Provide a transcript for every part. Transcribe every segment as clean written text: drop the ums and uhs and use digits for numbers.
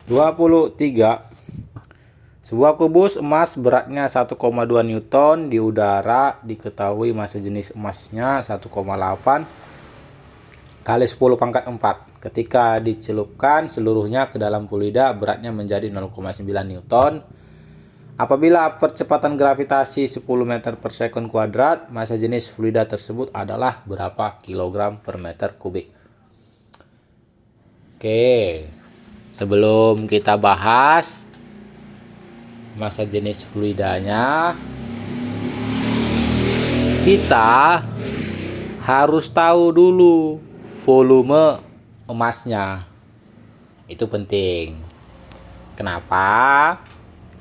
23. Sebuah kubus emas beratnya 1,2 Newton di udara diketahui massa jenis emasnya 1,8 kali 10 pangkat 4. Ketika dicelupkan seluruhnya ke dalam fluida beratnya menjadi 0,9 Newton. Apabila percepatan gravitasi 10 meter per sekund kuadrat, massa jenis fluida tersebut adalah berapa kilogram per meter kubik? Oke, sebelum kita bahas massa jenis fluidanya, kita harus tahu dulu volume emasnya. Itu penting. Kenapa?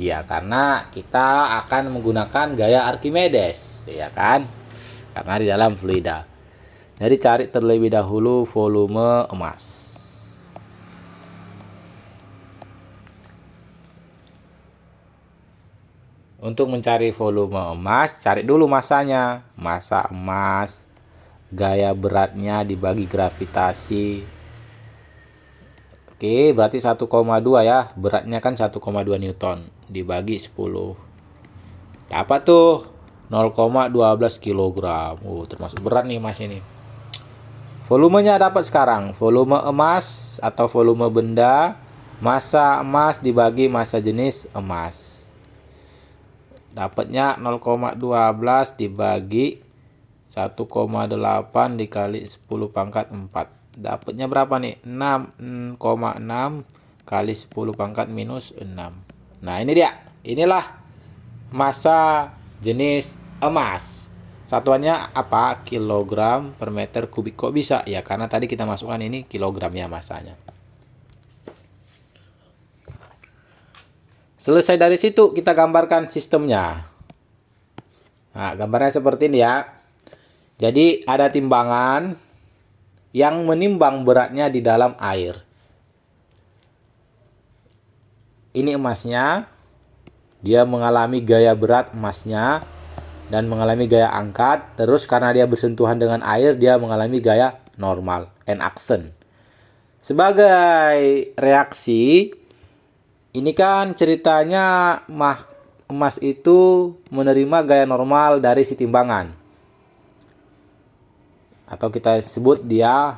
Ya, karena kita akan menggunakan gaya Archimedes, ya kan? Karena di dalam fluida. Jadi cari terlebih dahulu volume emas. Untuk mencari volume emas, cari dulu masanya. Massa emas, gaya beratnya dibagi gravitasi. Oke, berarti 1,2 ya. Beratnya kan 1,2 Newton. Dibagi 10. Dapat tuh 0,12 kilogram. Termasuk berat nih emas ini. Volumenya dapat sekarang. Volume emas atau volume benda. Massa emas dibagi massa jenis emas. Dapatnya 0,12 dibagi 1,8 dikali 10 pangkat 4. Dapatnya berapa nih? 6,6 kali 10 pangkat minus 6. Nah, ini dia. Inilah massa jenis emas. Satuannya apa? Kilogram per meter kubik. Kok bisa? Ya, karena tadi kita masukkan ini kilogramnya massanya. Selesai dari situ, kita gambarkan sistemnya. Nah, gambarnya seperti ini ya. Jadi, ada timbangan yang menimbang beratnya di dalam air. Ini emasnya. Dia mengalami gaya berat emasnya dan mengalami gaya angkat. Terus karena dia bersentuhan dengan air, dia mengalami gaya normal, en-aksen. Sebagai reaksi, ini kan ceritanya emas itu menerima gaya normal dari si timbangan. Atau kita sebut dia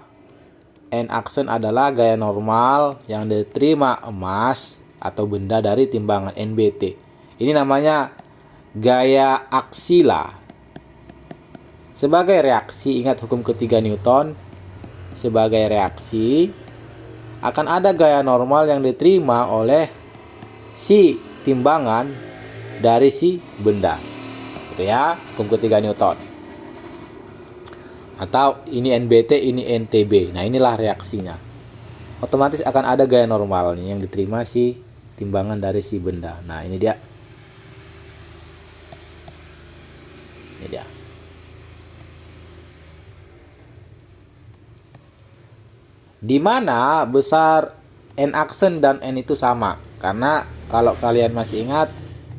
en-aksen adalah gaya normal yang diterima emas atau benda dari timbangan NBT. Ini namanya gaya aksila. Sebagai reaksi, ingat hukum ketiga Newton. Sebagai reaksi, akan ada gaya normal yang diterima oleh si timbangan dari si benda. Gitu ya, hukum ketiga Newton. Atau ini NBT, ini NTB. Nah, inilah reaksinya. Otomatis akan ada gaya normal nih yang diterima si timbangan dari si benda. Nah, ini dia. Ini dia. Di mana besar n-aksen dan n itu sama. Karena kalau kalian masih ingat,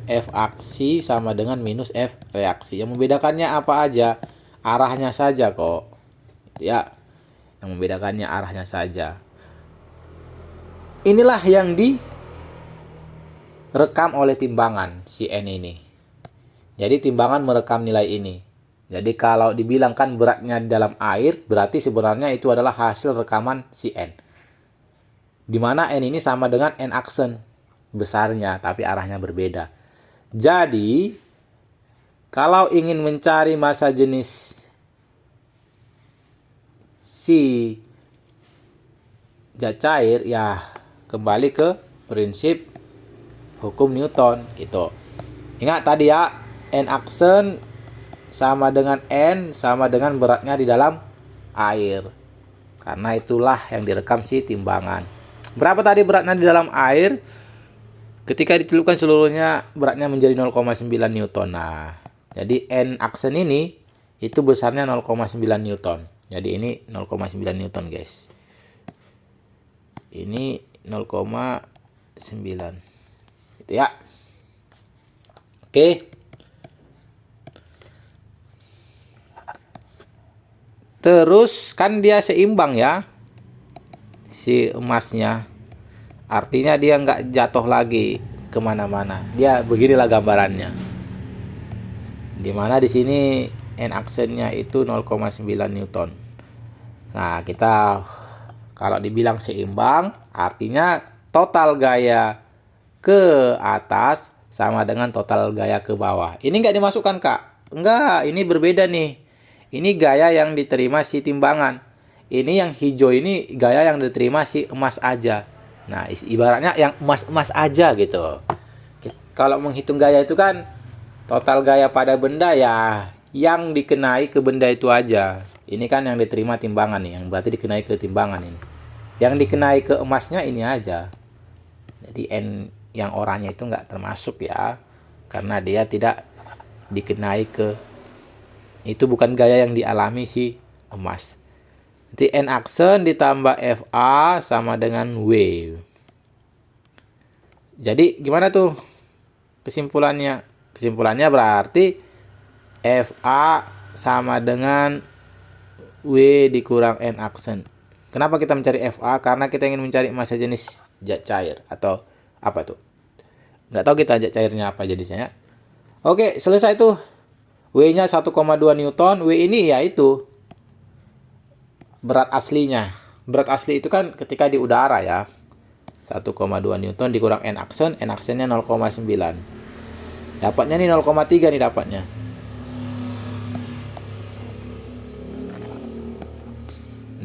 F aksi sama dengan minus F reaksi. Yang membedakannya apa aja? Arahnya saja kok. Ya, yang membedakannya arahnya saja. Inilah yang direkam oleh timbangan si N ini. Jadi timbangan merekam nilai ini. Jadi kalau dibilangkan beratnya di dalam air, berarti sebenarnya itu adalah hasil rekaman si N. Dimana N ini sama dengan n-aksen besarnya, tapi arahnya berbeda. Jadi, kalau ingin mencari massa jenis si zat cair, ya kembali ke prinsip hukum Newton gitu. Ingat tadi ya, n-aksen sama dengan n sama dengan beratnya di dalam air. Karena itulah yang direkam si timbangan. Berapa tadi beratnya di dalam air? Ketika dicelupkan seluruhnya beratnya menjadi 0,9 Newton. Nah, jadi n-aksen ini itu besarnya 0,9 Newton. Jadi ini 0,9 Newton, guys. Ini 0,9. Gitu ya. Oke. Terus kan dia seimbang ya, si emasnya. Artinya dia nggak jatuh lagi kemana-mana. Dia beginilah gambarannya. Dimana di sini N aksennya itu 0,9 Newton. Nah, kita kalau dibilang seimbang, artinya total gaya ke atas sama dengan total gaya ke bawah. Ini nggak dimasukkan, Kak. Enggak, ini berbeda nih. Ini gaya yang diterima si timbangan. Ini yang hijau ini gaya yang diterima si emas aja. Nah, ibaratnya yang emas-emas aja gitu. Kalau menghitung gaya itu kan total gaya pada benda ya yang dikenai ke benda itu aja. Ini kan yang diterima timbangan nih, yang berarti dikenai ke timbangan ini. Yang dikenai ke emasnya ini aja. Jadi N yang oranye itu nggak termasuk ya, karena dia tidak dikenai ke, itu bukan gaya yang dialami si emas. Jadi N aksen ditambah FA sama dengan W. Jadi gimana tuh kesimpulannya? Kesimpulannya berarti FA sama dengan W dikurang N aksen. Kenapa kita mencari FA? Karena kita ingin mencari massa jenis zat cair atau apa tuh? Nggak tahu kita zat cairnya apa jenisnya. Oke, selesai tuh. W-nya 1,2 Newton. W ini yaitu berat aslinya. Berat asli itu kan ketika di udara ya. 1,2 Newton dikurang N aksen. N aksennya 0,9. Dapatnya nih 0,3 nih dapatnya.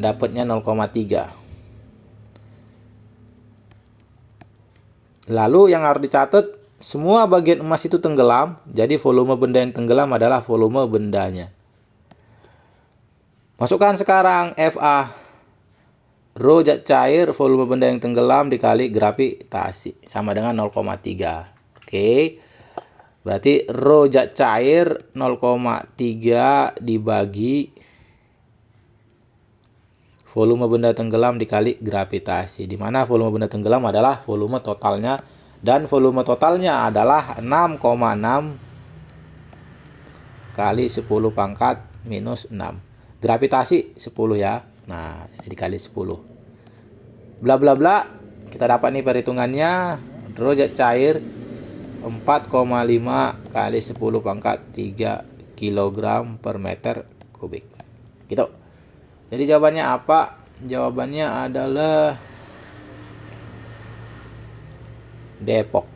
Dapatnya 0,3. Lalu yang harus dicatat, semua bagian emas itu tenggelam, jadi volume benda yang tenggelam adalah volume bendanya. Masukkan sekarang FA. Rho zat cair, volume benda yang tenggelam dikali gravitasi, sama dengan 0,3. Oke. Berarti rho zat cair 0,3 dibagi volume benda tenggelam dikali gravitasi. Di mana volume benda tenggelam adalah volume totalnya, dan volume totalnya adalah 6,6 kali 10 pangkat minus 6. Gravitasi 10 ya. Nah, dikali 10. Bla bla bla. Kita dapat nih perhitungannya. Rho zat cair 4,5 kali 10 pangkat 3 kg per meter kubik. Gitu. Jadi jawabannya apa? Jawabannya adalah Depok.